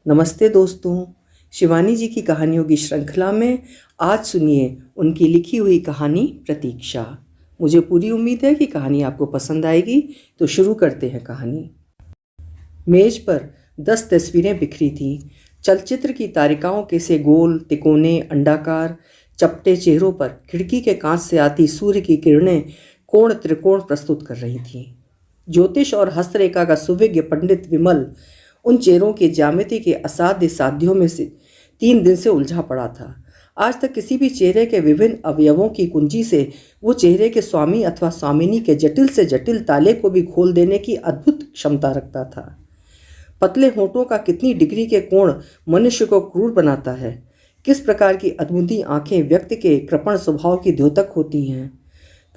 नमस्ते दोस्तों, शिवानी जी की कहानियों की श्रृंखला में आज सुनिए उनकी लिखी हुई कहानी प्रतीक्षा। मुझे पूरी उम्मीद है कि कहानी आपको पसंद आएगी, तो शुरू करते हैं कहानी। मेज पर 10 तस्वीरें बिखरी थीं। चलचित्र की तारिकाओं के से गोल, तिकोने, अंडाकार, चपटे चेहरों पर खिड़की के कांच से आती सूर्य की किरणें कोण त्रिकोण प्रस्तुत कर रही थीं। ज्योतिष और हस्तरेखा का सुविज्ञ पंडित विमल उन चेहरों की ज्यामिति के असाध्य साध्यों में से 3 दिन से उलझा पड़ा था। आज तक किसी भी चेहरे के विभिन्न अवयवों की कुंजी से वो चेहरे के स्वामी अथवा स्वामिनी के जटिल से जटिल ताले को भी खोल देने की अद्भुत क्षमता रखता था। पतले होठों का कितनी डिग्री के कोण मनुष्य को क्रूर बनाता है। किस प्रकार की अद्भुती आंखें व्यक्ति के कृपण स्वभाव की द्योतक होती हैं।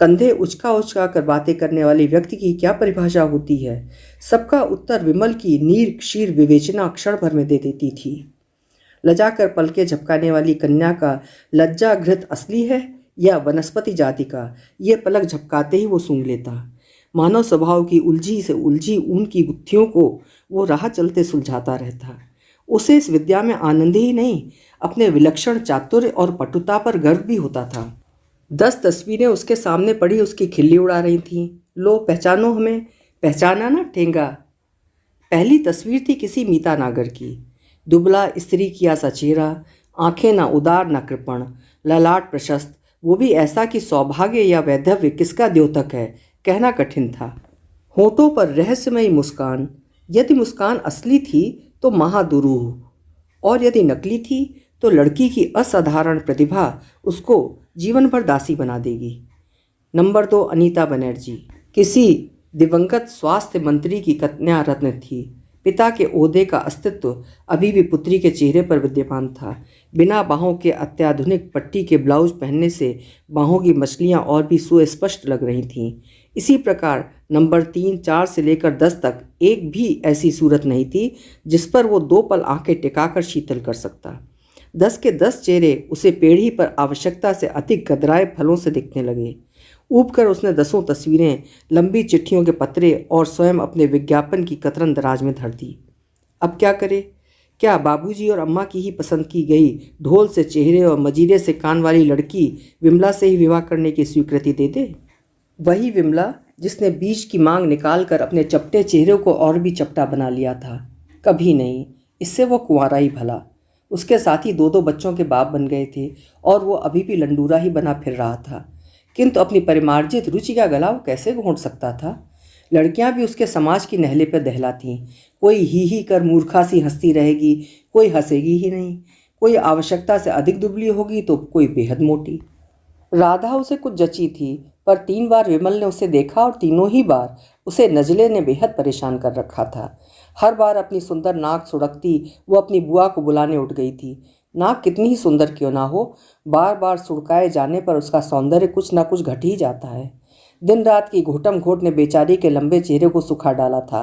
कंधे उचका उचका कर बातें करने वाले व्यक्ति की क्या परिभाषा होती है। सबका उत्तर विमल की नीर क्षीर विवेचना क्षण भर में दे देती थी। लजाकर पलके झपकाने वाली कन्या का लज्जा घृत असली है या वनस्पति जाति का, ये पलक झपकाते ही वो सूंघ लेता। मानव स्वभाव की उलझी से उलझी ऊन की गुत्थियों को वो राह चलते सुलझाता रहता। उसे इस विद्या में आनंद ही नहीं, अपने विलक्षण चातुर्य और पटुता पर गर्व भी होता था। 10 तस्वीरें उसके सामने पड़ी उसकी खिल्ली उड़ा रही थीं। लो पहचानो हमें। पहचाना ना ठेंगा। पहली तस्वीर थी किसी मीता नागर की। दुबला स्त्री किया सा चेहरा, आंखें ना उदार ना कृपण, ललाट प्रशस्त, वो भी ऐसा कि सौभाग्य या वैधव्य किसका द्योतक है कहना कठिन था। होठों पर रहस्यमयी मुस्कान। यदि मुस्कान असली थी तो महादुरूह, और यदि नकली थी तो लड़की की असाधारण प्रतिभा उसको जीवन भर दासी बना देगी। नंबर 2 अनीता बनर्जी किसी दिवंगत स्वास्थ्य मंत्री की कन्या रत्न थी। पिता के ओहदे का अस्तित्व अभी भी पुत्री के चेहरे पर विद्यमान था। बिना बाहों के अत्याधुनिक पट्टी के ब्लाउज पहनने से बाहों की मछलियां और भी सुस्पष्ट लग रही थीं। इसी प्रकार नंबर 3, 4 से लेकर 10 तक एक भी ऐसी सूरत नहीं थी जिस पर वो 2 पल आंखें टिकाकर शीतल कर सकता। 10 के 10 चेहरे उसे पेढ़ी पर आवश्यकता से अधिक गदराए फलों से दिखने लगे। ऊब कर उसने 10 तस्वीरें लंबी चिट्ठियों के पत्रे और स्वयं अपने विज्ञापन की कतरन दराज में धर दी। अब क्या करे? क्या बाबूजी और अम्मा की ही पसंद की गई ढोल से चेहरे और मजीरे से कान वाली लड़की विमला से ही विवाह करने की स्वीकृति दे दे? वही विमला जिसने बीच की मांग निकाल कर अपने चपटे चेहरे को और भी चपटा बना लिया था। कभी नहीं, इससे वो कुंवारा ही भला। उसके साथ ही 2 बच्चों के बाप बन गए थे और वो अभी भी लंडूरा ही बना फिर रहा था। किंतु अपनी परिमार्जित रुचि का गला वो कैसे घोंट सकता था? लड़कियां भी उसके समाज की नहले पर दहलातीं। कोई ही कर मूर्खा सी हंसती रहेगी, कोई हंसेगी ही नहीं। कोई आवश्यकता से अधिक दुबली होगी तो कोई बेहद मोटी। राधा उसे कुछ जची थी, पर 3 बार विमल ने उसे देखा और तीनों ही बार उसे नजले ने बेहद परेशान कर रखा था। हर बार अपनी सुंदर नाक सुड़कती वो अपनी बुआ को बुलाने उठ गई थी। नाक कितनी ही सुंदर क्यों ना हो, बार बार सुड़काए जाने पर उसका सौंदर्य कुछ ना कुछ घट ही जाता है। दिन रात की घोटम घोट ने बेचारी के लंबे चेहरे को सुखा डाला था।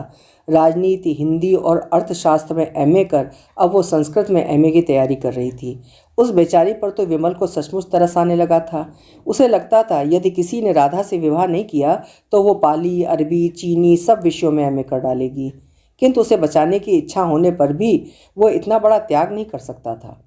राजनीति, हिंदी और अर्थशास्त्र में एमए कर अब वो संस्कृत में एमए की तैयारी कर रही थी। उस बेचारी पर तो विमल को सचमुच तरस आने लगा था। उसे लगता था यदि किसी ने राधा से विवाह नहीं किया तो वो पाली, अरबी, चीनी सब विषयों में एमए कर डालेगी। किंतु उसे बचाने की इच्छा होने पर भी वो इतना बड़ा त्याग नहीं कर सकता था।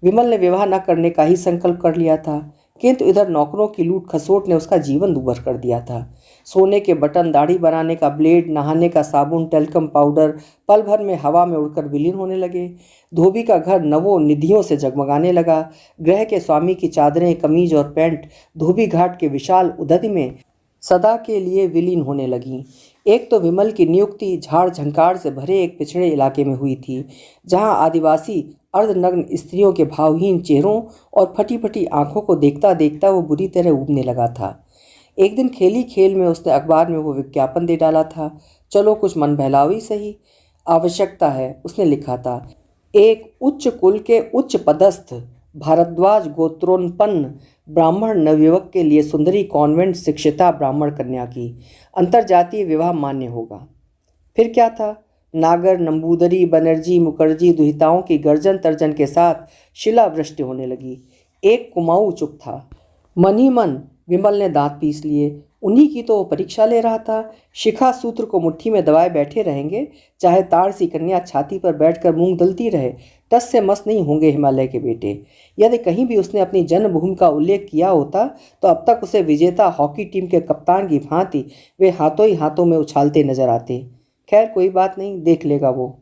विमल ने विवाह न करने का ही संकल्प कर लिया था, किंतु इधर नौकरों की लूट खसोट ने उसका जीवन दूभर कर दिया था। सोने के बटन, दाढ़ी बनाने का ब्लेड, नहाने का साबुन, टेल्कम पाउडर पल भर में हवा में उड़कर विलीन होने लगे। धोबी का घर नवों निधियों से जगमगाने लगा। गृह के स्वामी की चादरें, कमीज और पैंट धोबी घाट के विशाल उदधि में सदा के लिए विलीन होने लगीं। एक तो विमल की नियुक्ति झाड़ झंकार से भरे एक पिछड़े इलाके में हुई थी, जहां आदिवासी अर्धनग्न स्त्रियों के भावहीन चेहरों और फटी फटी आंखों को देखता देखता वो बुरी तरह उबने लगा था। एक दिन खेली खेल में उसने अखबार में वो विज्ञापन दे डाला था। चलो कुछ मन बहलावी सही, आवश्यकता है, उसने लिखा था। एक उच्च कुल के उच्च पदस्थ भारद्वाज गोत्रोन्पन्न ब्राह्मण नवयुवक के लिए सुंदरी कॉन्वेंट शिक्षिता ब्राह्मण कन्या की अंतर्जातीय विवाह मान्य होगा। फिर क्या था? नागर, नंबूदरी, बनर्जी, मुखर्जी दुहिताओं की गर्जन तर्जन के साथ शिलावृष्टि होने लगी। एक कुमाऊं चुप था। मन ही मन विमल ने दांत पीस लिए। उन्हीं की तो वो परीक्षा ले रहा था। शिखा सूत्र को मुट्ठी में दबाए बैठे रहेंगे, चाहे ताड़ सी कन्या छाती पर बैठकर मूंग दलती रहे, टस से मस नहीं होंगे हिमालय के बेटे। यदि कहीं भी उसने अपनी जन्मभूमि का उल्लेख किया होता तो अब तक उसे विजेता हॉकी टीम के कप्तान की भांति वे हाथों ही हाथों में उछालते नजर आते। खैर कोई बात नहीं, देख लेगा वो।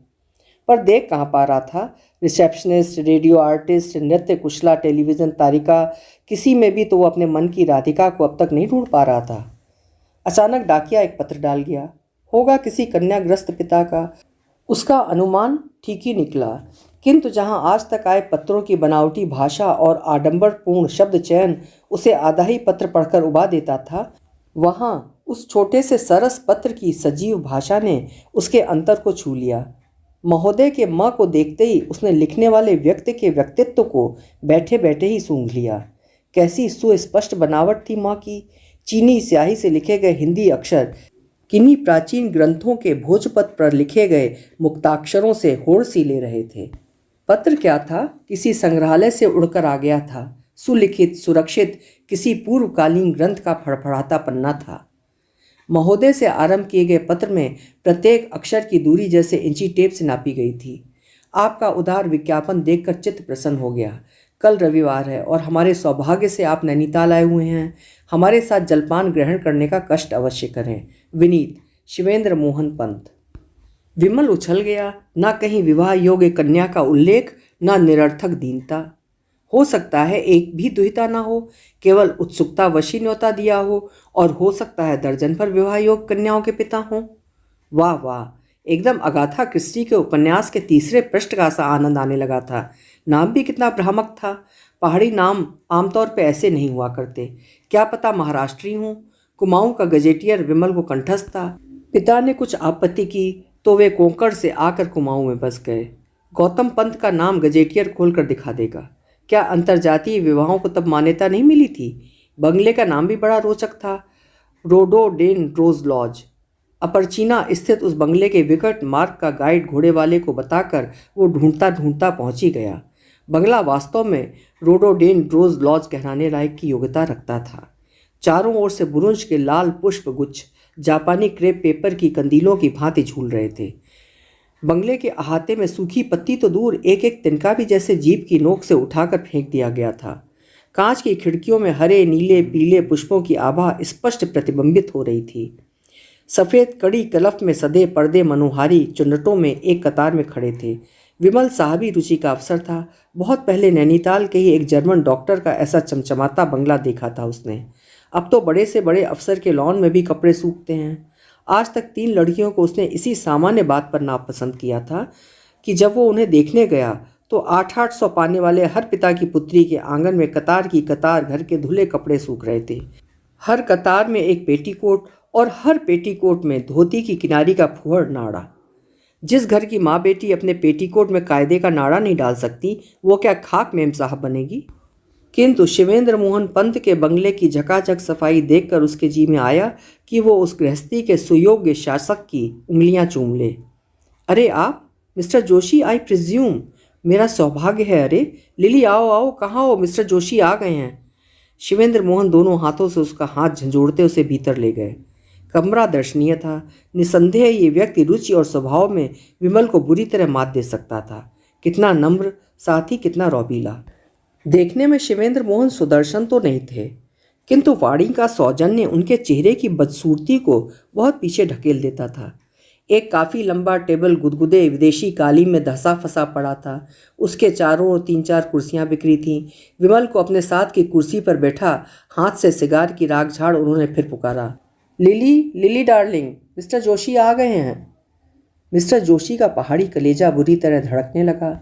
पर देख कहाँ पा रहा था। रिसेप्शनिस्ट, रेडियो आर्टिस्ट, नृत्य कुशला, टेलीविज़न तारिका, किसी में भी तो वो अपने मन की राधिका को अब तक नहीं ढूंढ पा रहा था। अचानक डाकिया एक पत्र डाल गया। होगा किसी कन्याग्रस्त पिता का। उसका अनुमान ठीक ही निकला, किंतु जहां आज तक आए पत्रों की बनावटी भाषा और आडंबरपूर्ण शब्द चयन उसे आधा ही पत्र पढ़कर उबा देता था, वहां उस छोटे से सरस पत्र की सजीव भाषा ने उसके अंतर को छू लिया। महोदय के माँ को देखते ही उसने लिखने वाले व्यक्ति के व्यक्तित्व को बैठे बैठे ही सूंघ लिया। कैसी सुस्पष्ट बनावट थी माँ की। चीनी स्याही से लिखे गए हिंदी अक्षर किन्हीं प्राचीन ग्रंथों के भोजपत्र पर लिखे गए मुक्ताक्षरों से होड़ सी ले रहे थे। पत्र क्या था, किसी संग्रहालय से उड़कर आ गया था। सुलिखित, सुरक्षित किसी पूर्वकालीन ग्रंथ का फड़फड़ाता पन्ना था। महोदय से आरंभ किए गए पत्र में प्रत्येक अक्षर की दूरी जैसे इंची टेप से नापी गई थी। आपका उदार विज्ञापन देखकर चित्त प्रसन्न हो गया। कल रविवार है और हमारे सौभाग्य से आप नैनीताल आए हुए हैं। हमारे साथ जलपान ग्रहण करने का कष्ट अवश्य करें। विनीत, शिवेंद्र मोहन पंत। विमल उछल गया। ना कहीं विवाह योग्य कन्या का उल्लेख, ना निरर्थक दीनता। हो सकता है एक भी दुहिता ना हो, केवल उत्सुकता वशी न्योता दिया हो, और हो सकता है दर्जन भर विवाह योग्य कन्याओं के पिता हों। वाह वाह, एकदम अगाथा क्रिस्टी के उपन्यास के तीसरे पृष्ठ का सा आनंद आने लगा था। नाम भी कितना भ्रामक था। पहाड़ी नाम आमतौर पे ऐसे नहीं हुआ करते। क्या पता महाराष्ट्री हों। कुमाऊं का गजेटियर विमल को कंठस्थ था। पिता ने कुछ आपत्ति की तो वे कोंकण से आकर कुमाऊं में बस गए। गौतम पंत का नाम गजेटियर खोलकर दिखा देगा। क्या अंतर्जातीय विवाहों को तब मान्यता नहीं मिली थी। बंगले का नाम भी बड़ा रोचक था, रोडोडेन रोज लॉज। अपरचीना स्थित उस बंगले के विकट मार्ग का गाइड घोड़े वाले को बताकर वो ढूंढता ढूंढता पहुंच ही गया। बंगला वास्तव में रोडोडेन रोज लॉज कहलाने लायक की योग्यता रखता था। चारों ओर से बुरुंज के लाल पुष्प गुच्छ जापानी क्रेप पेपर की कंदीलों की भांति झूल रहे थे। बंगले के अहाते में सूखी पत्ती तो दूर, एक एक तिनका भी जैसे जीभ की नोक से उठाकर फेंक दिया गया था। कांच की खिड़कियों में हरे, नीले, पीले पुष्पों की आभा स्पष्ट प्रतिबिंबित हो रही थी। सफ़ेद कड़ी कलफ में सधे पर्दे मनोहारी चुन्नटों में एक कतार में खड़े थे। विमल साहबी रुचि का अवसर था। बहुत पहले नैनीताल के ही एक जर्मन डॉक्टर का ऐसा चमचमाता बंगला देखा था उसने। अब तो बड़े से बड़े अफसर के लॉन में भी कपड़े सूखते हैं। आज तक 3 लड़कियों को उसने इसी सामान्य बात पर नापसंद किया था कि जब वो उन्हें देखने गया तो 800 पाने वाले हर पिता की पुत्री के आंगन में कतार की कतार घर के धुले कपड़े सूख रहे थे। हर कतार में एक पेटीकोट और हर पेटीकोट में धोती की किनारी का फुहड़ नाड़ा। जिस घर की माँ बेटी अपने पेटीकोट में कायदे का नाड़ा नहीं डाल सकती, वो क्या खाक मेम साहब बनेगी। किंतु शिवेंद्र मोहन पंत के बंगले की झकाझक सफाई देखकर उसके जी में आया कि वो उस गृहस्थी के सुयोग्य शासक की उंगलियां चूम ले। अरे आप मिस्टर जोशी, आई प्रिज्यूम। मेरा सौभाग्य है। अरे लिली, आओ आओ, कहाँ हो? मिस्टर जोशी आ गए हैं। शिवेंद्र मोहन दोनों हाथों से उसका हाथ झंझोड़ते उसे भीतर ले गए। कमरा दर्शनीय था। निसंदेह ये व्यक्ति रुचि और स्वभाव में विमल को बुरी तरह मात दे सकता था। कितना नम्र, साथ ही कितना रौबीला। देखने में शिवेंद्र मोहन सुदर्शन तो नहीं थे, किंतु वाणी का सौजन्य उनके चेहरे की बदसूरती को बहुत पीछे ढकेल देता था। एक काफ़ी लंबा टेबल गुदगुदे विदेशी कालीन में धंसा फंसा पड़ा था। उसके चारों ओर 3-4 कुर्सियां बिखरी थीं। विमल को अपने साथ की कुर्सी पर बैठा हाथ से सिगार की राख झाड़ उन्होंने फिर पुकारा, Lily, Lily darling, mister Joshi आ गए हैं। मिस्टर जोशी का पहाड़ी कलेजा बुरी तरह धड़कने लगा।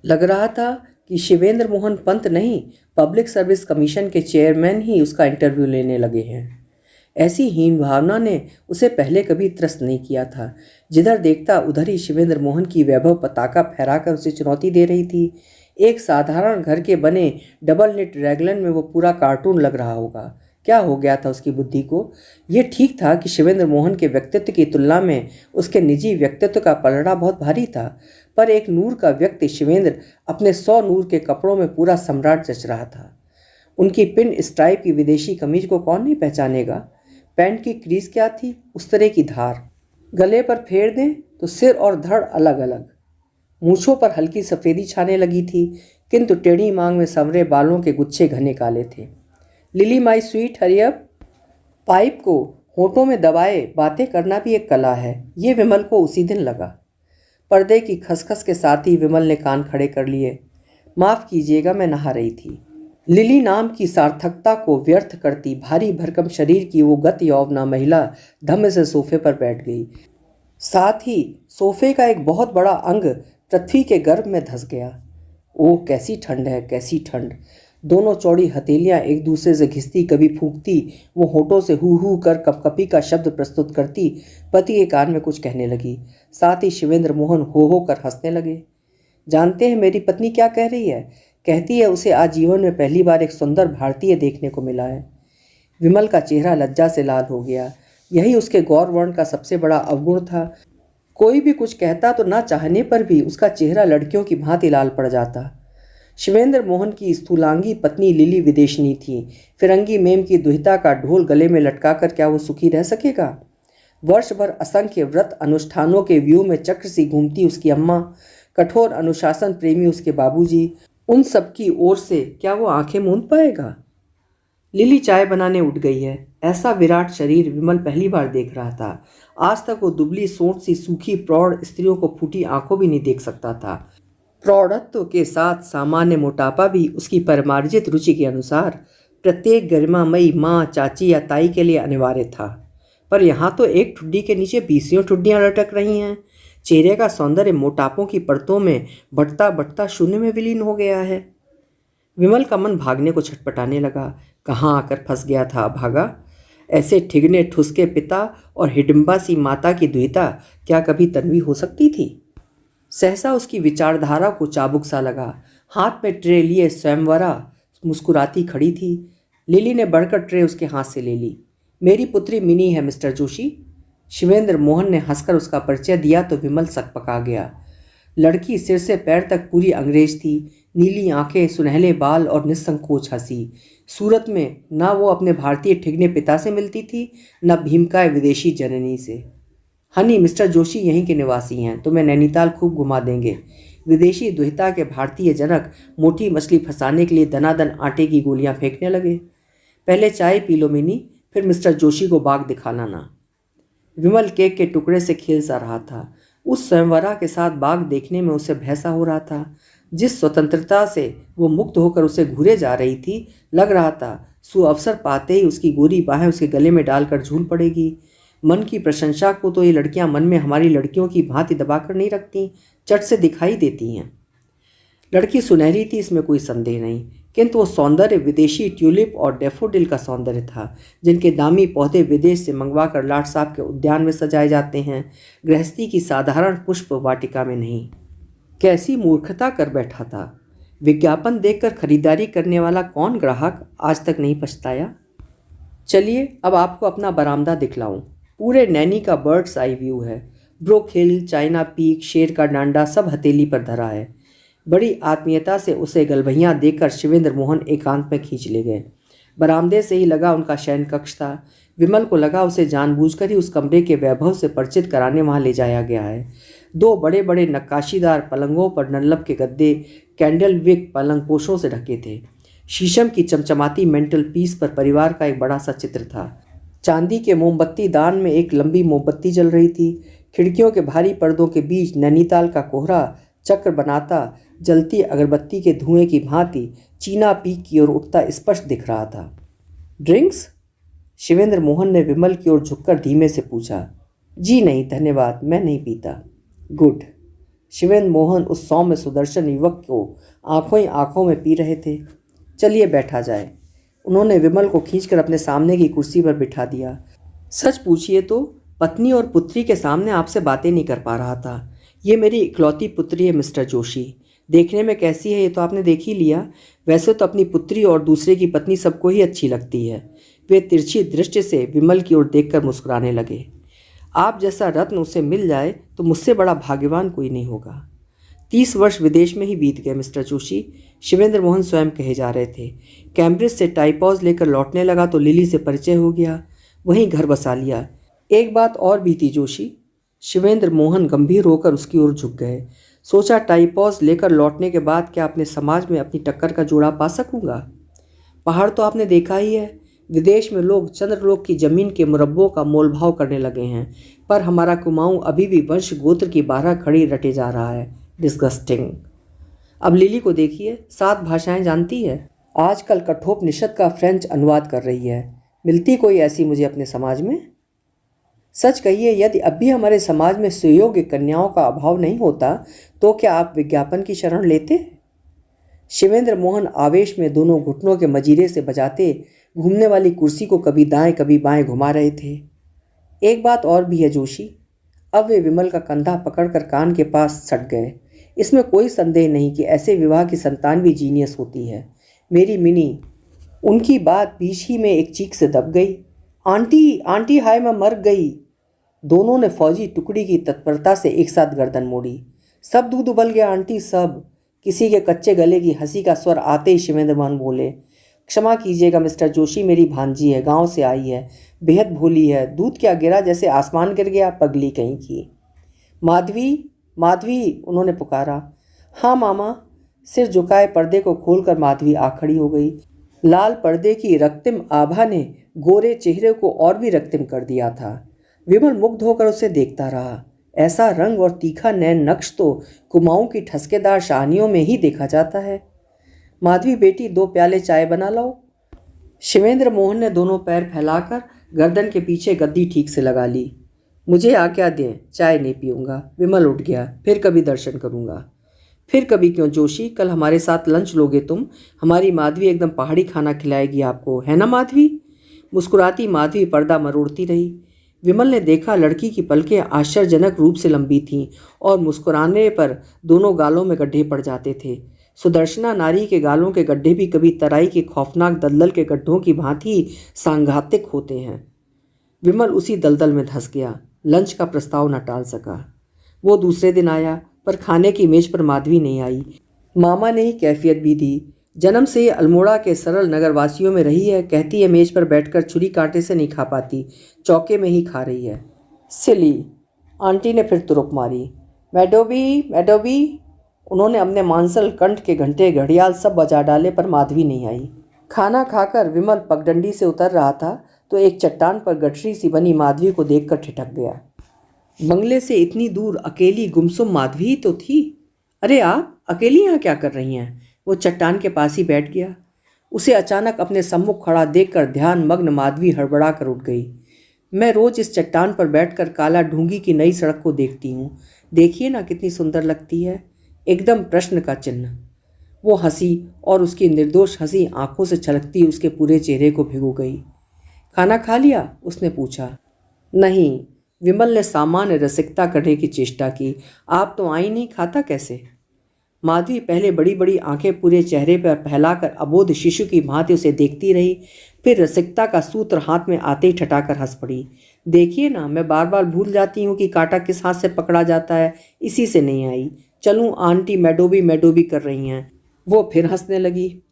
लग रहा था कि शिवेंद्र मोहन पंत नहीं, पब्लिक सर्विस कमीशन के चेयरमैन ही उसका इंटरव्यू लेने लगे हैं। ऐसी हीन भावना ने उसे पहले कभी त्रस्त नहीं किया था। जिधर देखता उधर ही शिवेंद्र मोहन की वैभव पताका फहराकर उसे चुनौती दे रही थी। एक साधारण घर के बने डबल नेट रैगलन में वो पूरा कार्टून लग रहा होगा। क्या हो गया था उसकी बुद्धि को? ये ठीक था कि शिवेंद्र मोहन के व्यक्तित्व की तुलना में उसके निजी व्यक्तित्व का पलड़ा बहुत भारी था, पर एक नूर का व्यक्ति शिवेंद्र अपने 100 नूर के कपड़ों में पूरा सम्राट जच रहा था। उनकी पिन स्ट्राइप की विदेशी कमीज को कौन नहीं पहचानेगा। पैंट की क्रीज क्या थी, उस तरह की धार। गले पर फेर दें तो सिर और धड़ अलग अलग। मूछों पर हल्की सफ़ेदी छाने लगी थी, किंतु टेढ़ी मांग में संवरे बालों के गुच्छे घने काले थे। Lily my sweet hurry up. Pipe को होठों में दबाए बातें करना भी एक कला है, ये विमल को उसी दिन लगा। पर्दे की खसखस के साथ ही विमल ने कान खड़े कर लिए। माफ़ कीजिएगा, मैं नहा रही थी। लिली नाम की सार्थकता को व्यर्थ करती भारी भरकम शरीर की वो गत यौवना महिला धम्म से सोफे पर बैठ गई। साथ ही सोफे का एक बहुत बड़ा अंग पृथ्वी के गर्भ में धंस गया। ओह कैसी ठंड है, कैसी ठंड। दोनों चौड़ी हथेलियां एक दूसरे से घिसती, कभी फूंकती, वो होठों से हू हू कर कपकपी का शब्द प्रस्तुत करती पति के कान में कुछ कहने लगी। साथ ही शिवेंद्र मोहन हो कर हंसने लगे। जानते हैं मेरी पत्नी क्या कह रही है? कहती है उसे आज जीवन में पहली बार एक सुंदर भारतीय देखने को मिला है। विमल का चेहरा लज्जा से लाल हो गया। यही उसके गौर वर्ण का सबसे बड़ा अवगुण था। कोई भी कुछ कहता तो ना चाहने पर भी उसका चेहरा लड़कियों की भांति लाल पड़ जाता। शिवेंद्र मोहन की स्थूलांगी पत्नी लिली विदेशनी थी। फिरंगी मेम की दुहिता का ढोल गले में लटकाकर क्या वो सुखी रह सकेगा? वर्ष भर असंख्य व्रत अनुष्ठानों के व्यू में चक्र सी घूमती उसकी अम्मा, कठोर अनुशासन प्रेमी उसके बाबूजी, उन सब की ओर से क्या वो आंखें मूंद पाएगा? लिली चाय बनाने उठ गई है। ऐसा विराट शरीर विमल पहली बार देख रहा था। आज तक वो दुबली सोंठ सी सूखी प्रौढ़ स्त्रियों को फूटी आंखों भी नहीं देख सकता था। प्रौढ़त्व के साथ सामान्य मोटापा भी उसकी परमार्जित रुचि के अनुसार प्रत्येक गरिमामयी माँ, चाची या ताई के लिए अनिवार्य था। पर यहाँ तो एक ठुड्डी के नीचे 20 ठुड्डियाँ लटक रही हैं। चेहरे का सौंदर्य मोटापों की परतों में बढ़ता बढ़ता शून्य में विलीन हो गया है। विमल का मन भागने को छटपटाने लगा। कहाँ आकर फंस गया था भागा? ऐसे ठिगने ठुसके पिता और हिडिंबा सी माता की दुहिता क्या कभी तन्वी हो सकती थी? सहसा उसकी विचारधारा को चाबुक सा लगा। हाथ में ट्रे लिए स्वयंवरा मुस्कुराती खड़ी थी। लिली ने बढ़कर ट्रे उसके हाथ से ले ली। मेरी पुत्री मिनी है मिस्टर जोशी। शिवेंद्र मोहन ने हंसकर उसका परिचय दिया तो विमल सकपका गया। लड़की सिर से पैर तक पूरी अंग्रेज थी। नीली आंखें, सुनहले बाल और निस्संकोच हंसी। सूरत में न वो अपने भारतीय ठिगने पिता से मिलती थी, न भीमकाय विदेशी जननी से। हनी, मिस्टर जोशी यहीं के निवासी हैं, तुम्हें नैनीताल खूब घुमा देंगे। विदेशी दुहिता के भारतीय जनक मोटी मछली फंसाने के लिए दनादन आटे की गोलियां फेंकने लगे। पहले चाय पी लो मिनी, फिर मिस्टर जोशी को बाग दिखा लाना। विमल केक के टुकड़े से खेल सा रहा था। उस स्वयंवरा के साथ बाग देखने में उसे भय सा हो रहा था। जिस स्वतंत्रता से वो मुक्त होकर उसे घूरे जा रही थी, लग रहा था सुअवसर पाते ही उसकी गोरी बाहें उसके गले में डालकर झूल पड़ेगी। मन की प्रशंसा को तो ये लड़कियां मन में हमारी लड़कियों की भांति दबाकर नहीं रखती, चट से दिखाई देती हैं। लड़की सुनहरी थी, इसमें कोई संदेह नहीं, किंतु वो सौंदर्य विदेशी ट्यूलिप और डैफोडिल का सौंदर्य था, जिनके दामी पौधे विदेश से मंगवाकर लाट साहब के उद्यान में सजाए जाते हैं, गृहस्थी की साधारण पुष्प वाटिका में नहीं। कैसी मूर्खता कर बैठा था। विज्ञापन देखकर खरीदारी करने वाला कौन ग्राहक आज तक नहीं पछताया। चलिए अब आपको अपना बरामदा दिखलाऊं। पूरे नैनी का बर्ड्स आई व्यू है। ब्रोक हिल, चाइना पीक, शेर का डांडा सब हथेली पर धरा है। बड़ी आत्मीयता से उसे गलभैयाँ देकर शिवेंद्र मोहन एकांत में खींच ले गए। बरामदे से ही लगा उनका शयन कक्ष था। विमल को लगा उसे जानबूझकर ही उस कमरे के वैभव से परिचित कराने वहाँ ले जाया गया है। 2 बड़े बड़े नक्काशीदार पलंगों पर नल्लभ के गद्दे कैंडल विक पलंग पोशों से ढके थे। शीशम की चमचमाती मेंटल पीस पर परिवार का एक बड़ा सा चित्र था। चांदी के मोमबत्ती दान में एक लंबी मोमबत्ती जल रही थी। खिड़कियों के भारी पर्दों के बीच नैनीताल का कोहरा चक्र बनाता जलती अगरबत्ती के धुएं की भांति चीना पीक की ओर उठता स्पष्ट दिख रहा था। ड्रिंक्स? शिवेंद्र मोहन ने विमल की ओर झुककर धीमे से पूछा। जी नहीं धन्यवाद, मैं नहीं पीता। गुड। शिवेंद्र मोहन उस सौम्य सुदर्शन युवक को आंखों ही आंखों में पी रहे थे। चलिए बैठा जाए। उन्होंने विमल को खींचकर अपने सामने की कुर्सी पर बिठा दिया। सच पूछिए तो पत्नी और पुत्री के सामने आपसे बातें नहीं कर पा रहा था। ये मेरी इकलौती पुत्री है मिस्टर जोशी। देखने में कैसी है ये तो आपने देख ही लिया। वैसे तो अपनी पुत्री और दूसरे की पत्नी सबको ही अच्छी लगती है। वे तिरछी दृष्टि से विमल की ओर देखकर मुस्कुराने लगे। आप जैसा रत्न उसे मिल जाए तो मुझसे बड़ा भाग्यवान कोई नहीं होगा। 30 वर्ष विदेश में ही बीत गए मिस्टर जोशी, शिवेंद्र मोहन स्वयं कहे जा रहे थे। कैम्ब्रिज से टाइपॉज लेकर लौटने लगा तो लिली से परिचय हो गया, वहीं घर बसा लिया। एक बात और भी थी जोशी। शिवेंद्र मोहन गंभीर होकर उसकी ओर झुक गए। सोचा, टाइपॉज लेकर लौटने के बाद क्या अपने समाज में अपनी टक्कर का जोड़ा पा सकूंगा? पहाड़ तो आपने देखा ही है। विदेश में लोग चंद्रलोक की जमीन के मुरब्बों का मोलभाव करने लगे हैं, पर हमारा कुमाऊं अभी भी वंश गोत्र की 12 खड़ी रटे जा रहा है। डिस्गस्टिंग। अब लिली को देखिए, 7 भाषाएं जानती है। आजकल कठोपनिषद का फ्रेंच अनुवाद कर रही है। मिलती कोई ऐसी मुझे अपने समाज में? सच कहिए, यदि अब भी हमारे समाज में सुयोग्य कन्याओं का अभाव नहीं होता तो क्या आप विज्ञापन की शरण लेते? शिवेंद्र मोहन आवेश में दोनों घुटनों के मजीरे से बजाते घूमने वाली कुर्सी को कभी दाएं कभी बाएं घुमा रहे थे। एक बात और भी है जोशी। अब वे विमल का कंधा पकड़कर कान के पास सट गए। इसमें कोई संदेह नहीं कि ऐसे विवाह की संतान भी जीनियस होती है। मेरी मिनी। उनकी बात बीच ही में एक चीख से दब गई। आंटी, आंटी, हाय मैं मर गई। दोनों ने फौजी टुकड़ी की तत्परता से एक साथ गर्दन मोड़ी। सब दूध उबल गया आंटी, सब। किसी के कच्चे गले की हंसी का स्वर आते ही शिवेंद्र मोहन बोले, क्षमा कीजिएगा मिस्टर जोशी, मेरी भांजी है, गांव से आई है, बेहद भोली है। दूध क्या गिरा जैसे आसमान गिर गया, पगली कहीं की। माधवी, माधवी, उन्होंने पुकारा। हाँ मामा। सिर झुकाए पर्दे को खोलकर माधवी आ खड़ी हो गई। लाल पर्दे की रक्तिम आभा ने गोरे चेहरे को और भी रक्तिम कर दिया था। विमल मुग्ध होकर उसे देखता रहा। ऐसा रंग और तीखा नैन नक्श तो कुमाऊं की ठसकेदार शाहनियों में ही देखा जाता है। माधवी बेटी, 2 प्याले चाय बना लाओ। शिवेंद्र मोहन ने दोनों पैर फैलाकर गर्दन के पीछे गद्दी ठीक से लगा ली। मुझे आज्ञा दें, चाय नहीं पीऊँगा। विमल उठ गया। फिर कभी दर्शन करूँगा। फिर कभी क्यों जोशी, कल हमारे साथ लंच लोगे तुम? हमारी माधवी एकदम पहाड़ी खाना खिलाएगी आपको, है ना माधवी? मुस्कुराती माधवी पर्दा मरोड़ती रही। विमल ने देखा लड़की की पलकें आश्चर्यजनक रूप से लंबी थीं और मुस्कुराने पर दोनों गालों में गड्ढे पड़ जाते थे। सुदर्शना नारी के गालों के गड्ढे भी कभी तराई के खौफनाक दलदल के गड्ढों की भांति सांघातिक होते हैं। विमल उसी दलदल में धंस गया। लंच का प्रस्ताव न टाल सका। वो दूसरे दिन आया, पर खाने की मेज पर माधवी नहीं आई। मामा ने ही कैफियत भी दी। जन्म से ही अल्मोड़ा के सरल नगरवासियों में रही है। कहती है मेज पर बैठकर छुरी कांटे से नहीं खा पाती, चौके में ही खा रही है। सिली। आंटी ने फिर तुरुक मारी। मैडोबी, मैडोबी। उन्होंने अपने मांसल कंठ के घंटे घड़ियाल सब बजा डाले, पर माधवी नहीं आई। खाना खाकर विमल पगडंडी से उतर रहा था तो एक चट्टान पर गठरी सी बनी माधवी को देखकर ठिठक गया। बंगले से इतनी दूर अकेली गुमसुम माधवी तो थी। अरे आप अकेली यहाँ क्या कर रही हैं? वो चट्टान के पास ही बैठ गया। उसे अचानक अपने सम्मुख खड़ा देखकर ध्यान मग्न माधवी हड़बड़ा कर उठ गई। मैं रोज इस चट्टान पर बैठकर काला ढूंगी की नई सड़क को देखती हूँ। देखिए ना कितनी सुंदर लगती है, एकदम प्रश्न का चिन्ह। वो हंसी और उसकी निर्दोष हंसी आंखों से छलकती उसके पूरे चेहरे को भिगो गई। खाना खा लिया? उसने पूछा। नहीं। विमल ने सामान्य रसिकता करने की चेष्टा की। आप तो आई नहीं, खाता कैसे? माधवी पहले बड़ी बड़ी आंखें पूरे चेहरे पर फैलाकर अबोध शिशु की भांति उसे देखती रही, फिर रसिकता का सूत्र हाथ में आते ही ठटाकर हंस पड़ी। देखिए ना, मैं बार बार भूल जाती हूँ कि कांटा किस हाथ से पकड़ा जाता है, इसी से नहीं आई। चलूँ आंटी मैडोबी मैडोबी कर रही हैं। वो फिर हंसने लगी।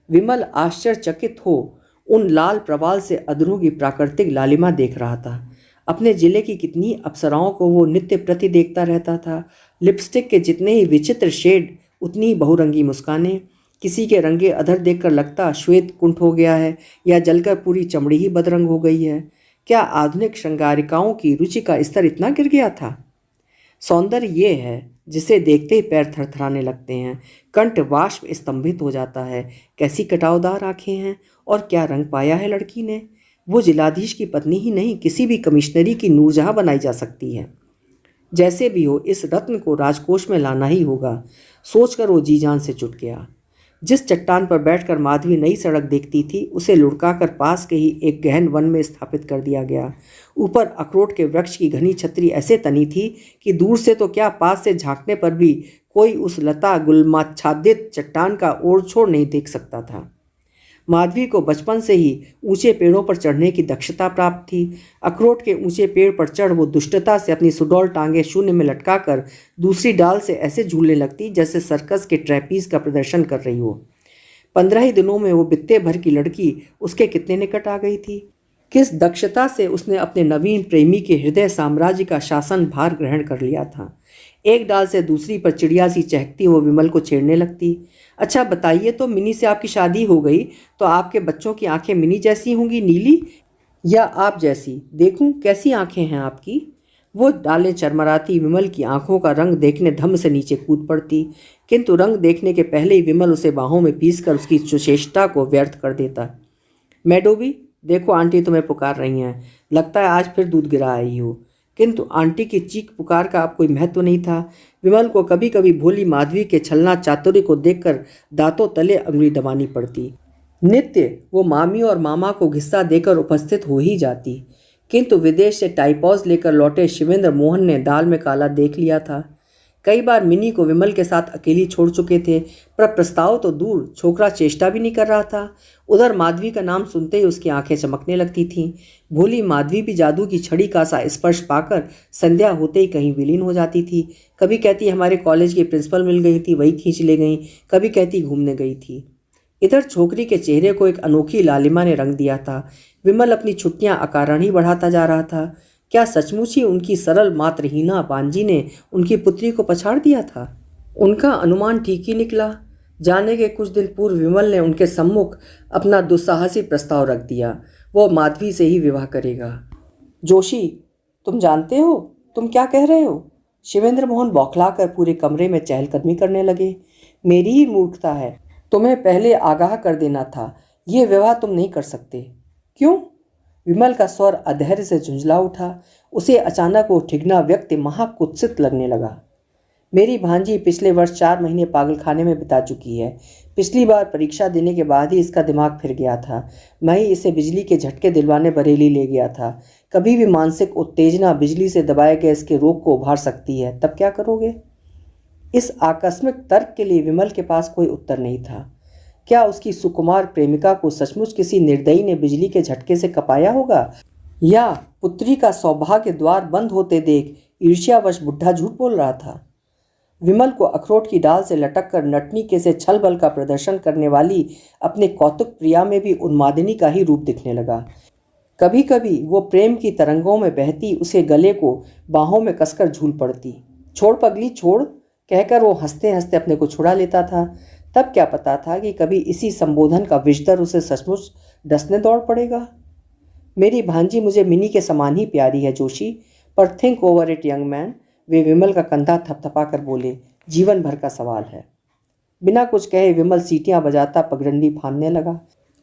विमल आश्चर्यचकित हो उन लाल प्रवाल से अधरों की प्राकृतिक लालिमा देख रहा था। अपने जिले की कितनी अप्सराओं को वो नित्य प्रति देखता रहता था। लिपस्टिक के जितने ही विचित्र शेड, उतनी ही बहुरंगी मुस्कानें। किसी के रंगे अधर देखकर लगता श्वेत कुंठ हो गया है या जलकर पूरी चमड़ी ही बदरंग हो गई है। क्या आधुनिक श्रृंगारिकाओं की रुचि का स्तर इतना गिर गया था? सौंदर्य ये है जिसे देखते ही पैर थरथराने लगते हैं, कंठ वाष्प स्तंभित हो जाता है। कैसी कटावदार आंखें हैं और क्या रंग पाया है लड़की ने। वो जिलाधीश की पत्नी ही नहीं, किसी भी कमिश्नरी की नूरजहां बनाई जा सकती है। जैसे भी हो, इस रत्न को राजकोष में लाना ही होगा, सोचकर वो जी जान से जुट गया। जिस चट्टान पर बैठकर माधवी नई सड़क देखती थी, उसे लुढ़काकर पास के ही एक गहन वन में स्थापित कर दिया गया। ऊपर अखरोट के वृक्ष की घनी छतरी ऐसे तनी थी कि दूर से तो क्या, पास से झांकने पर भी कोई उस लता गुलमाच्छादित चट्टान का ओर छोड़ नहीं देख सकता था। माधवी को बचपन से ही ऊंचे पेड़ों पर चढ़ने की दक्षता प्राप्त थी। अखरोट के ऊंचे पेड़ पर चढ़ वो दुष्टता से अपनी सुडौल टांगें शून्य में लटकाकर दूसरी डाल से ऐसे झूलने लगती जैसे सर्कस के ट्रैपीज का प्रदर्शन कर रही हो। 15 ही दिनों में वो बित्ते भर की लड़की उसके कितने निकट आ गई थी। किस दक्षता से उसने अपने नवीन प्रेमी के हृदय साम्राज्य का शासन भार ग्रहण कर लिया था। एक डाल से दूसरी पर चिड़िया सी चहकती वो विमल को छेड़ने लगती। अच्छा बताइए तो, मिनी से आपकी शादी हो गई तो आपके बच्चों की आंखें मिनी जैसी होंगी, नीली, या आप जैसी? देखूं कैसी आंखें हैं आपकी। वो डालें चरमराती विमल की आंखों का रंग देखने धम्म से नीचे कूद पड़ती, किंतु रंग देखने के पहले ही विमल उसे बाहों में पीसकर उसकी सुचेष्टा को व्यर्थ कर देता। मैं डोबी, देखो आंटी तुम्हें पुकार रही हैं, लगता है आज फिर दूध गिरा आई हो। किंतु आंटी की चीख पुकार का अब कोई महत्व नहीं था। विमल को कभी कभी भोली माधवी के छलना चातुर्य को देखकर दांतों तले अंगुली दबानी पड़ती। नित्य वो मामी और मामा को घिस्सा देकर उपस्थित हो ही जाती, किंतु विदेश से टाइपॉज लेकर लौटे शिवेंद्र मोहन ने दाल में काला देख लिया था। कई बार मिनी को विमल के साथ अकेली छोड़ चुके थे, पर प्रस्ताव तो दूर, छोकरा चेष्टा भी नहीं कर रहा था। उधर माधवी का नाम सुनते ही उसकी आंखें चमकने लगती थीं। भोली माधवी भी जादू की छड़ी का सा स्पर्श पाकर संध्या होते ही कहीं विलीन हो जाती थी। कभी कहती हमारे कॉलेज की प्रिंसिपल मिल गई थी, वही खींच ले गई, कभी कहती घूमने गई थी। इधर छोकरी के चेहरे को एक अनोखी लालिमा ने रंग दिया था। विमल अपनी छुट्टियां अकारण ही बढ़ाता जा रहा था। क्या सचमुच ही उनकी सरल मातृहीना बांजी ने उनकी पुत्री को पछाड़ दिया था? उनका अनुमान ठीक ही निकला। जाने के कुछ दिन पूर्व विमल ने उनके सम्मुख अपना दुस्साहसी प्रस्ताव रख दिया। वो माधवी से ही विवाह करेगा। जोशी, तुम जानते हो तुम क्या कह रहे हो? शिवेंद्र मोहन बौखलाकर पूरे कमरे में चहलकदमी करने लगे। मेरी ही मूर्खता है, तुम्हें पहले आगाह कर देना था। ये विवाह तुम नहीं कर सकते। क्यों? विमल का स्वर अधैर्य से झुंझला उठा। उसे अचानक वो ठिगना व्यक्ति महाकुत्सित लगने लगा। मेरी भांजी पिछले वर्ष 4 महीने पागलखाने में बिता चुकी है। पिछली बार परीक्षा देने के बाद ही इसका दिमाग फिर गया था। मैं ही इसे बिजली के झटके दिलवाने बरेली ले गया था। कभी भी मानसिक उत्तेजना बिजली से दबाए गए इसके रोग को उभार सकती है, तब क्या करोगे? इस आकस्मिक तर्क के लिए विमल के पास कोई उत्तर नहीं था। क्या उसकी सुकुमार प्रेमिका को सचमुच किसी निर्दयी ने बिजली के झटके से कपाया होगा, या पुत्री का सौभाग्य द्वार बंद होते देख ईर्ष्यावश बुढ़ा झूठ बोल रहा था? विमल को अखरोट की डाल से लटक कर नटनी के से छल बल का प्रदर्शन करने वाली अपने कौतुक प्रिया में भी उन्मादिनी का ही रूप दिखने लगा। कभी कभी वो प्रेम की तरंगों में बहती उसके गले को बाहों में कसकर झूल पड़ती। छोड़ पगली छोड़ कहकर वो हंसते हंसते अपने को छुड़ा लेता था। तब क्या पता था कि कभी इसी संबोधन का विषधर उसे सचमुच डसने दौड़ पड़ेगा। मेरी भांजी मुझे मिनी के समान ही प्यारी है जोशी, पर think over it young man. वे विमल का कंधा थपथपा कर बोले, जीवन भर का सवाल है। बिना कुछ कहे विमल सीटियां बजाता पगडंडी फांदने लगा।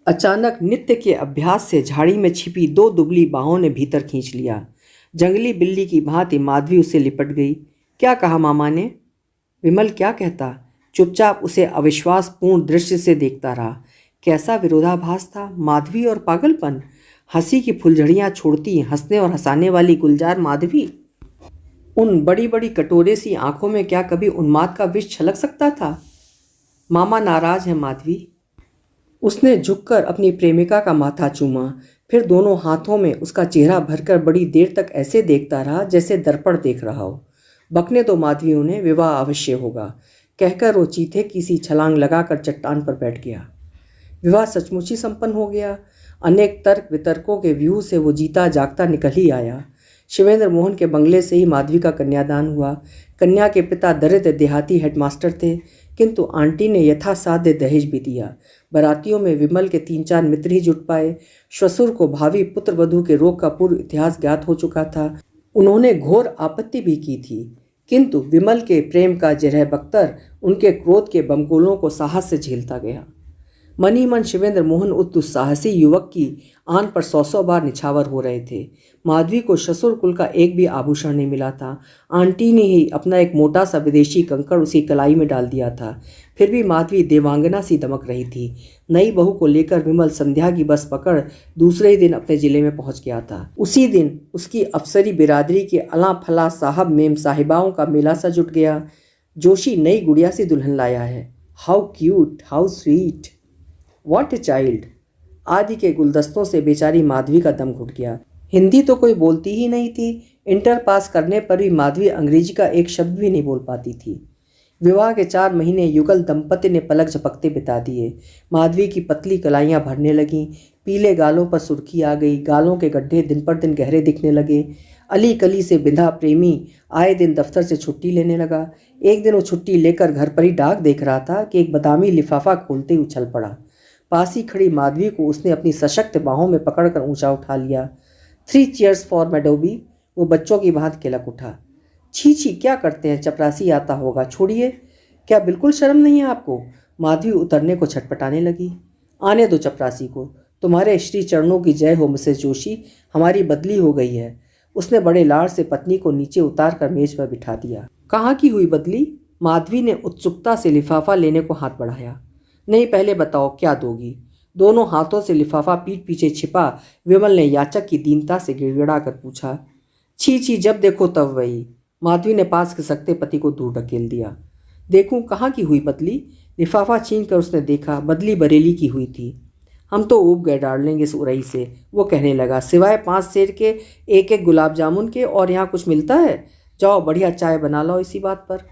अचानक नित्य के अभ्यास से झाड़ी में छिपी 2 दुबली बाहों ने भीतर खींच लिया। जंगली बिल्ली की भांति माधवी उसे लिपट गई। क्या कहा मामा ने? विमल क्या कहता? चुपचाप उसे अविश्वासपूर्ण दृश्य से देखता रहा। कैसा विरोधाभास था, माधवी और पागलपन। हंसी की फुलझड़ियाँ छोड़ती हंसने और हंसाने वाली गुलजार माधवी। उन बड़ी बड़ी कटोरे सी आंखों में क्या कभी उन्माद का विष छलक सकता था? मामा नाराज है माधवी। उसने झुककर अपनी प्रेमिका का माथा चूमा, फिर दोनों हाथों में उसका चेहरा भरकर बड़ी देर तक ऐसे देखता रहा जैसे दर्पण देख रहा हो। बकने दो माधवी, उन्हें विवाह अवश्य होगा, कहकर वो चीथे की सी छलांग लगाकर चट्टान पर बैठ गया। विवाह सचमुच ही संपन्न हो गया। अनेक तर्क वितर्कों के व्यूह से वो जीता जागता निकल ही आया। शिवेंद्र मोहन के बंगले से ही माधवी का कन्यादान हुआ। कन्या के पिता दरिद्र देहाती हेडमास्टर थे, किंतु आंटी ने यथासाध्य दहेज भी दिया। बारातियों में विमल के 3-4 मित्र ही जुट पाए। श्वशुर को भावी पुत्र वधू के रोग का पूर्व इतिहास ज्ञात हो चुका था। उन्होंने घोर आपत्ति भी की थी, किंतु विमल के प्रेम का जिरह बख्तर उनके क्रोध के बमगोलों को साहस से झेलता गया। मन ही मन शिवेंद्र मोहन उस दुस्साहसी युवक की आन पर 100 बार निछावर हो रहे थे। माधवी को ससुर कुल का एक भी आभूषण नहीं मिला था। आंटी ने ही अपना एक मोटा सा विदेशी कंकड़ उसकी कलाई में डाल दिया था। फिर भी माधवी देवांगना सी दमक रही थी। नई बहू को लेकर विमल संध्या की बस पकड़ दूसरे ही दिन अपने जिले में पहुंच गया था। उसी दिन उसकी अफसरी बिरादरी के अला फला साहब मेम साहिबाओं का मेला सा जुट गया। जोशी नई गुड़िया सी दुल्हन लाया है। How cute, how sweet, what a child. आदि के गुलदस्तों से बेचारी माधवी का दम घुट गया। हिंदी तो कोई बोलती ही नहीं थी। इंटर पास करने पर भी माधवी अंग्रेजी का एक शब्द भी नहीं बोल पाती थी। विवाह के 4 महीने युगल दंपति ने पलक झपकते बिता दिए। माधवी की पतली कलाइयां भरने लगीं, पीले गालों पर सुर्खी आ गई, गालों के गड्ढे दिन पर दिन गहरे दिखने लगे। अली कली से बिंधा प्रेमी आए दिन दफ्तर से छुट्टी लेने लगा। एक दिन वो छुट्टी लेकर घर पर ही डाक देख रहा था कि एक बादामी लिफाफा खोलते ही उछल पड़ा। पास ही खड़ी माधवी को उसने अपनी सशक्त बाहों में पकड़कर ऊंचा उठा लिया। 3 चीयर्स फॉर मैडोबी। वो बच्चों की भांति किलक उठा। छी छी, क्या करते हैं, चपरासी आता होगा, छोड़िए। क्या बिल्कुल शर्म नहीं है आपको? माधवी उतरने को छटपटाने लगी। आने दो चपरासी को। तुम्हारे श्री चरणों की जय हो मिसेस जोशी, हमारी बदली हो गई है। उसने बड़े लाड़ से पत्नी को नीचे उतार कर मेज पर बिठा दिया। कहाँ की हुई बदली? माधवी ने उत्सुकता से लिफाफा लेने को हाथ बढ़ाया। नहीं, पहले बताओ क्या दोगी? दोनों हाथों से लिफाफा पीठ पीछे छिपा विमल ने याचक की दीनता से गिड़गिड़ा कर पूछा। छी छी, जब देखो तब वही। माधवी ने पास खिसकते पति को दूर ढकेल दिया। देखूं कहाँ की हुई बदली? लिफाफा छीन कर उसने देखा, बदली बरेली की हुई थी। हम तो ऊब गए डार्लिंग इस उरई से, वो कहने लगा, सिवाय 5 सेर के, एक गुलाब जामुन के, और यहाँ कुछ मिलता है? जाओ बढ़िया चाय बना लो इसी बात पर।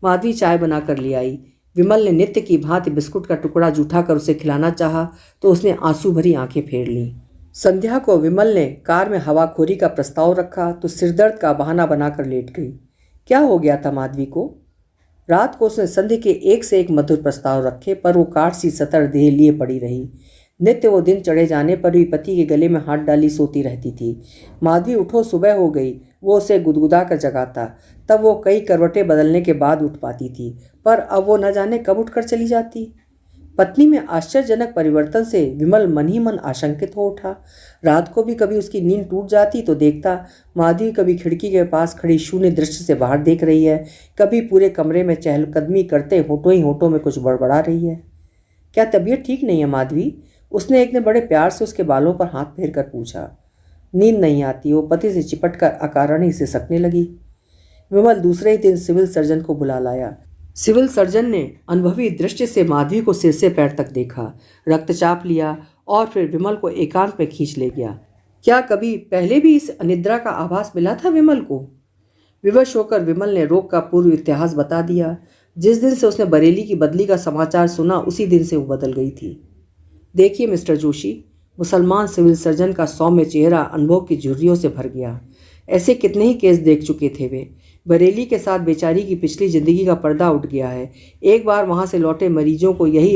माधवी चाय बना कर ले आई। विमल ने नित्य की भांति बिस्कुट का टुकड़ा जूठा कर उसे खिलाना चाहा तो उसने आंसू भरी आंखें फेर लीं। संध्या को विमल ने कार में हवाखोरी का प्रस्ताव रखा तो सिरदर्द का बहाना बनाकर लेट गई। क्या हो गया था माधवी को? रात को उसने संध्या के एक से एक मधुर प्रस्ताव रखे पर वो काट सी सतर देह लिए पड़ी रही। नित्य वो दिन चढ़े जाने पर भी पति के गले में हाथ डाली सोती रहती थी। माधवी उठो सुबह हो गई, वो उसे गुदगुदा कर जगाता, तब वो कई करवटें बदलने के बाद उठ पाती थी, पर अब वो न जाने कब उठकर चली जाती। पत्नी में आश्चर्यजनक परिवर्तन से विमल मन ही मन आशंकित हो उठा। रात को भी कभी उसकी नींद टूट जाती तो देखता माधवी कभी खिड़की के पास खड़ी शून्य दृष्टि से बाहर देख रही है, कभी पूरे कमरे में चहलकदमी करते होठों ही होठों में कुछ बड़बड़ा रही है। क्या तबीयत ठीक नहीं है माधवी? उसने एक दिन बड़े प्यार से उसके बालों पर हाथ फेर कर पूछा। नींद नहीं आती, वो पति से चिपट कर अकारण ही सिसकने लगी। विमल दूसरे ही दिन सिविल सर्जन को बुला लाया। सिविल सर्जन ने अनुभवी दृष्टि से माधवी को सिर से पैर तक देखा, रक्तचाप लिया और फिर विमल को एकांत में खींच ले गया। क्या कभी पहले भी इस अनिद्रा का आभास मिला था विमल को? विवश होकर विमल ने रोग का पूर्व इतिहास बता दिया। जिस दिन से उसने बरेली की बदली का समाचार सुना उसी दिन से वो बदल गई थी। देखिए मिस्टर जोशी, मुसलमान सिविल सर्जन का सौम्य चेहरा अनुभव की झुर्रियों से भर गया। ऐसे कितने ही केस देख चुके थे वे। बरेली के साथ बेचारी की पिछली जिंदगी का पर्दा उठ गया है। एक बार वहाँ से लौटे मरीजों को यही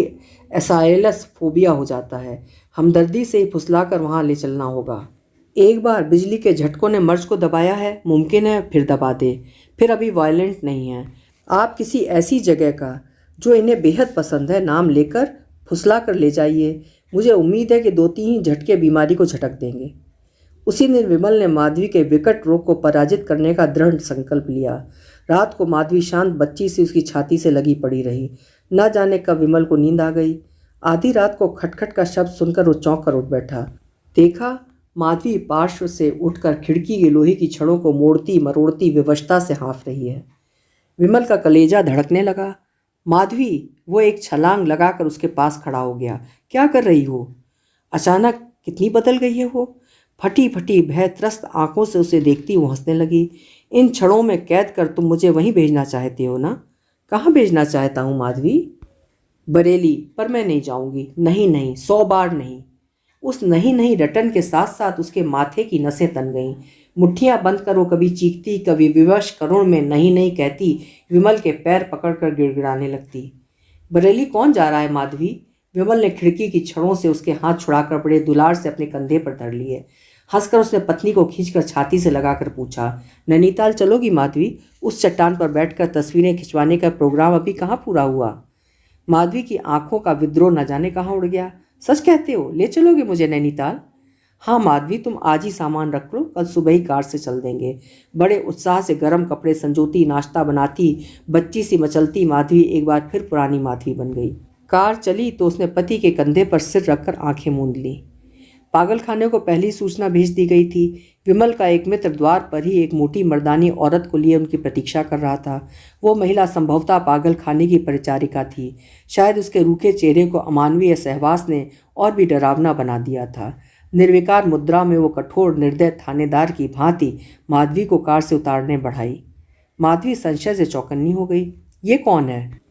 एसाइलस फोबिया हो जाता है। हमदर्दी से ही फुसला कर वहाँ ले चलना होगा। एक बार बिजली के झटकों ने मर्ज को दबाया है, मुमकिन है फिर दबा दे। फिर अभी वायलेंट नहीं है। आप किसी ऐसी जगह का जो इन्हें बेहद पसंद है नाम लेकर फुसला कर ले जाइए। मुझे उम्मीद है कि 2-3 ही झटके बीमारी को झटक देंगे। उसी दिन विमल ने माधवी के विकट रोग को पराजित करने का दृढ़ संकल्प लिया। रात को माधवी शांत बच्ची से उसकी छाती से लगी पड़ी रही। न जाने कब विमल को नींद आ गई। आधी रात को खटखट का शब्द सुनकर वो चौंक कर उठ बैठा। देखा, माधवी पार्श्व से उठकर खिड़की की लोहे की छड़ों को मोड़ती मरोड़ती विवशता से हाँफ रही है। विमल का कलेजा धड़कने लगा। माधवी, वो एक छलांग लगाकर उसके पास खड़ा हो गया। क्या कर रही हो? अचानक कितनी बदल गई है वो। फटी फटी भय त्रस्त आंखों से उसे देखती वो हंसने लगी। इन क्षणों में कैद कर तुम मुझे वहीं भेजना चाहते हो ना? कहाँ भेजना चाहता हूँ माधवी? बरेली, पर मैं नहीं जाऊँगी। नहीं नहीं, 100 बार नहीं। उस नहीं नहीं रटन के साथ साथ उसके माथे की नसें तन गईं। मुट्ठियां बंद कर वो कभी चीखती, कभी विवश करुण में नहीं नहीं कहती, विमल के पैर पकड़कर गिड़गिड़ाने लगती। बरेली कौन जा रहा है माधवी? विमल ने खिड़की की छड़ों से उसके हाथ छुड़ाकर बड़े दुलार से अपने कंधे पर धर लिए। हंसकर उसने पत्नी को खींचकर छाती से लगाकर पूछा, नैनीताल चलोगी माधवी? उस चट्टान पर बैठकर तस्वीरें खिंचवाने का प्रोग्राम अभी कहाँ पूरा हुआ? माधवी की आंखों का विद्रोह न जाने कहाँ उड़ गया। सच कहते हो? ले चलोगे मुझे नैनीताल? हाँ माधवी, तुम आज ही सामान रख लो, कल सुबह ही कार से चल देंगे। बड़े उत्साह से गर्म कपड़े संजोती, नाश्ता बनाती, बच्ची सी मचलती माधवी एक बार फिर पुरानी माधवी बन गई। कार चली तो उसने पति के कंधे पर सिर रखकर आंखें मूंद ली। पागल खाने को पहली सूचना भेज दी गई थी विमल का एक मित्र द्वार पर ही एक मोटी मर्दानी औरत को लिए उनकी प्रतीक्षा कर रहा था। वो महिला संभवतः पागल खाने की परिचारिका थी। शायद उसके रूखे चेहरे को अमानवीय सहवास ने और भी डरावना बना दिया था। निर्विकार मुद्रा में वो कठोर निर्दय थानेदार की भांति माधवी को कार से उतारने बढ़ाई। माधवी संशय से चौकन्नी हो गई। ये कौन है?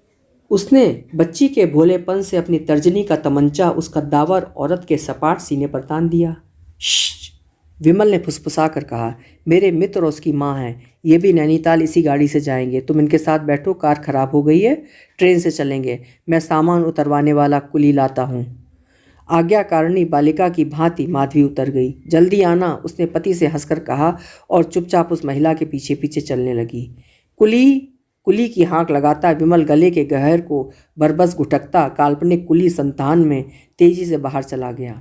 उसने बच्ची के भोलेपन से अपनी तर्जनी का तमंचा उस कद्दावर औरत के सपाट सीने पर तान दिया। श्श! विमल ने फुसफुसा कर कहा, मेरे मित्र और उसकी माँ हैं। ये भी नैनीताल इसी गाड़ी से जाएंगे। तुम इनके साथ बैठो, कार खराब हो गई है, ट्रेन से चलेंगे। मैं सामान उतरवाने वाला कुली लाता हूँ। आज्ञाकारिणी बालिका की भांति माधवी उतर गई। जल्दी आना, उसने पति से हंसकर कहा और चुपचाप उस महिला के पीछे पीछे चलने लगी। कुली कुली की हाँक लगाता विमल गले के गहर को बरबस घुटकता काल्पनिक कुली संतान में तेजी से बाहर चला गया।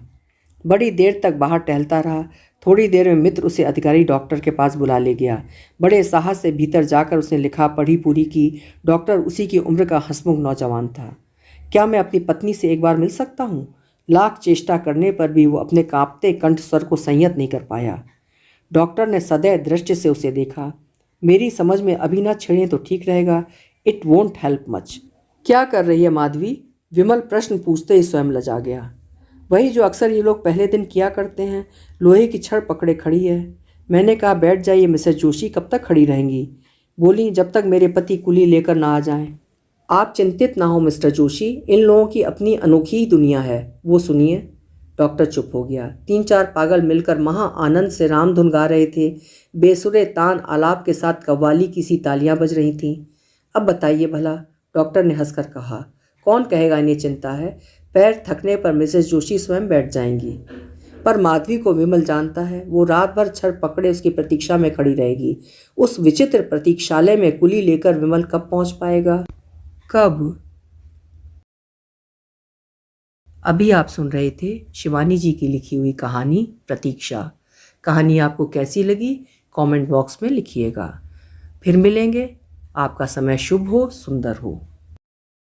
बड़ी देर तक बाहर टहलता रहा। थोड़ी देर में मित्र उसे अधिकारी डॉक्टर के पास बुला ले गया। बड़े साहस से भीतर जाकर उसने लिखा पढ़ी पूरी की। डॉक्टर उसी की उम्र का हंसमुख नौजवान था। क्या मैं अपनी पत्नी से एक बार मिल सकता हूँ? लाख चेष्टा करने पर भी वो अपने कांपते कंठ स्वर को संयत नहीं कर पाया। डॉक्टर ने सदैव दृष्टि से उसे देखा। मेरी समझ में अभी ना छेड़ें तो ठीक रहेगा। It won't help much. क्या कर रही है माधवी? विमल प्रश्न पूछते ही स्वयं लजा गया। वही जो अक्सर ये लोग पहले दिन किया करते हैं। लोहे की छड़ पकड़े खड़ी है। मैंने कहा बैठ जाइए मिसेस जोशी, कब तक खड़ी रहेंगी? बोली, जब तक मेरे पति कुली लेकर ना आ जाएं। आप चिंतित ना हो मिस्टर जोशी, इन लोगों की अपनी अनोखी ही दुनिया है। वो सुनिए। डॉक्टर चुप हो गया। 3-4 पागल मिलकर महा आनंद से रामधुन गा रहे थे। बेसुरे तान आलाप के साथ कव्वाली की सी तालियां बज रही थीं। अब बताइए भला, डॉक्टर ने हंसकर कहा, कौन कहेगा इन्हें चिंता है? पैर थकने पर मिसेस जोशी स्वयं बैठ जाएंगी। पर माधवी को विमल जानता है। वो रात भर छड़ पकड़े उसकी प्रतीक्षा में खड़ी रहेगी। उस विचित्र प्रतीक्षालय में कुली लेकर विमल कब पहुंच पाएगा? कब? अभी आप सुन रहे थे शिवानी जी की लिखी हुई कहानी प्रतीक्षा। कहानी आपको कैसी लगी कमेंट बॉक्स में लिखिएगा। फिर मिलेंगे। आपका समय शुभ हो, सुंदर हो।